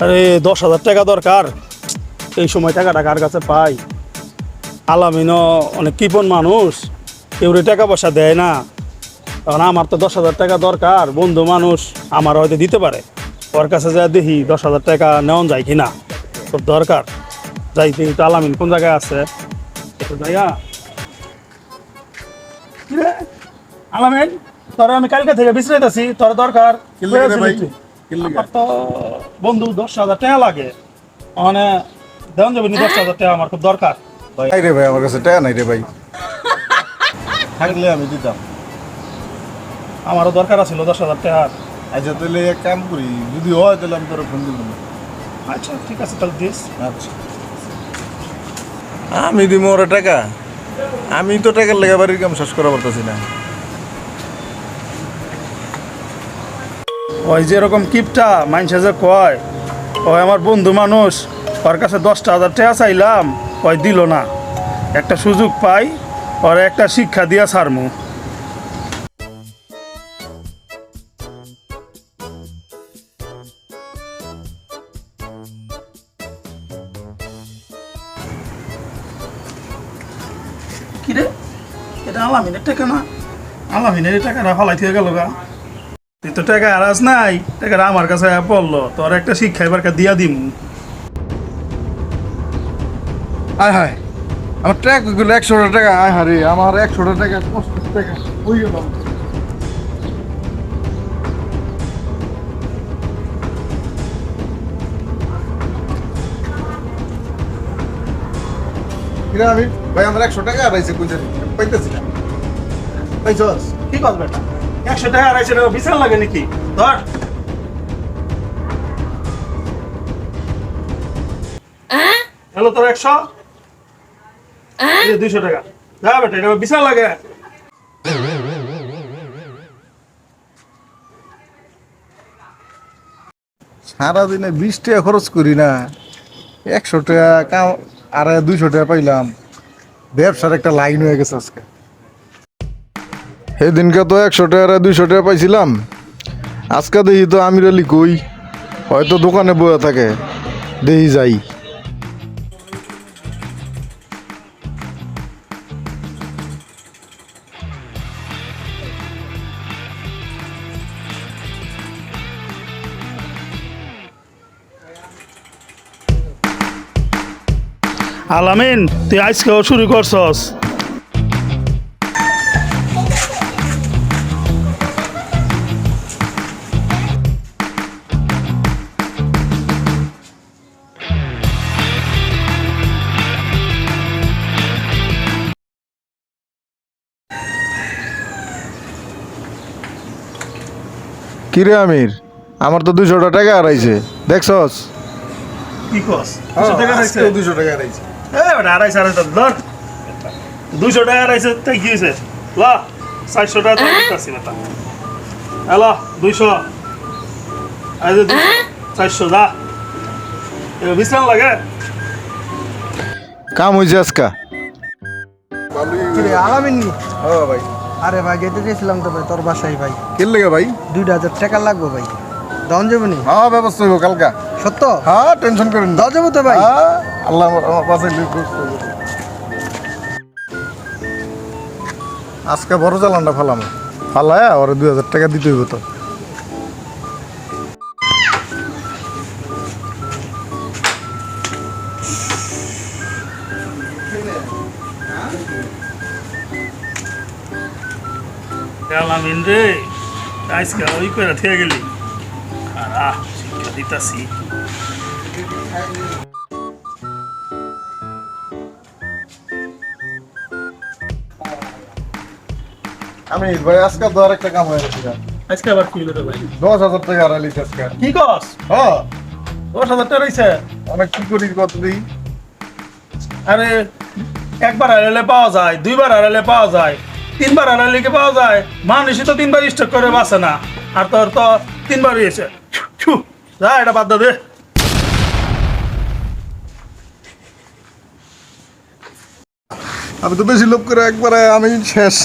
আরে 10,000 টাকা দরকার, এই সময় টাকাটা কার কাছে পাই? আলামিনও অনেক কৃপণ মানুষ, কেউ টাকা পয়সা দেয় না। কারণ আমার তো 10,000 টাকা দরকার, বন্ধু মানুষ আমার হয়তো দিতে পারে। ওর কাছে যা দেখি 10,000 টাকা নেওয়া যায় কি না, তোর দরকার। যাইতে তো আলামিন কোন জায়গায় আছে একটু জায়গা। আলামিন, তোরা আমি কালকে থেকে বিশ্রাইতেছি, তোর দরকার। আমার তো বন্ধু 10,000 টাকা লাগে, মানে দেওয়া যাবে নি? 10,000 টাকা আমার খুব দরকার। ভাই রে ভাই, আমার কাছে টাকা নাই রে ভাই, থাকলে আমি দিতাম। আমারও দরকার ছিল 10,000 টাকা। আচ্ছা তাহলে এক কাম করি, যদি হয় তাহলে আমি তোর ফোন দিব। আচ্ছা ঠিক আছে, তাহলে দিস। আচ্ছা, আমি দিব ওরা টাকা? আমি তো টাকার লেগে বাড়ির কাম শেষ করা পারতেছি না। ওই যে এরকম কিপটা মাইনসে যে কয়, ওই আমার বন্ধু মানুষ, ওর কাছে 10,000 টাকা চাইলাম, ওই দিল না। একটা সুযোগ পাই, ওর একটা শিক্ষা দিয়া ছাড়মু। কিরে, এটা আলামিনের টাকা না? আলামিনের টাকাটা ফালাই থেকে গেল গা। তুই তো টাকা আরাস নাই, টাকাটা আমার কাছে পড়লো, তোর একটা শিক্ষা এবার দিয়া দিম। আয় হায়, আমার ট্র্যাকগুলো 100 টাকা। আয় হারে, আমার 100 টাকা 50 টাকা ওই গেল। আমি ভাই, আমার 100 টাকা পাইছে, কই জানি পাইতেছি না। পাইছস? কি কর বেটা, 100 টাকা আড়াইশো টাকা বিশাল লাগে নাকি? ধর হ্যালো, তোর 100, 200 টাকা। যা বেটা, এটা বিশাল লাগে। সারাদিনে 20 টাকা খরচ করি না, 100 টাকা কাম আর 200 টাকা পাইলাম। ব্যবসার একটা লাইন হয়ে গেছে আজকে। সেদিনকে তো 100 টাকা আর 200 টাকা পাইছিলাম, আজকে দেখি তো আমির আলী কই, হয়তো দোকানে বয়ে থাকে, দেখি যাই। আলামিন, তুই আজকেও শুরু করছস? কিরে আমির, আমার তো 200 টাকা হারাইছে, দেখছস? কি কস? 200 টাকা আড়াইছে? 200 টাকা হারাইছে। বেটা, আড়াইশো আড়াইশো ধর। 200 টাকা আড়াইছে, তাই কি হয়েছে? ল, 400 টাকা তোর দিতাছি বেটা। হ্যালো, 200, 400, যা। এবার বিশ্রাম লাগে। কাম হয়েছে আজকা। আলামিন নি? হ্যাঁ ভাই। আরে ভাই, যেতে চেয়েছিলাম তো ভাই তোর বাসায় ভাই। কে লেগে ভাই? 2,000 টাকা লাগবে ভাই, দাম যাবে নি? হ্যাঁ, ব্যবস্থা হইব কালকা। সত্য? হ্যাঁ, টেনশন করেন না। দাম যাবো তো ভাই? হ্যাঁ, আল্লাহ আমার পাশে আজকে বড় চালানটা ফালাম, ফালায় ওরা 2,000 টাকা দিতে হইব তো। আলামিন রে, আজকে ওই করে থেকে গেলি। আর শিক্ষা দিতাছি। আমি ভাই আজকে তো আর একটা কাম হয়ে গেছে। আজকে আবার কি হলো রে ভাই? 10,000 টাকা হারাইছি আজকে। কি কস? হ্যাঁ, 10,000 টাকা রয়েছে? অনেক কি করি কত দিই। আরে একবার হারালে পাওয়া যায়, দুইবার হারালে পাওয়া যায়, 3বার হারালে কি পাওয়া যায়? মানুষই তো 3বার স্টক করে বাঁচে না, আর তোর তো 3বার হয়েছে। যা, এটা বাদ দে। আমি তো বেশি লোভ করে একবারে আমি শেষ।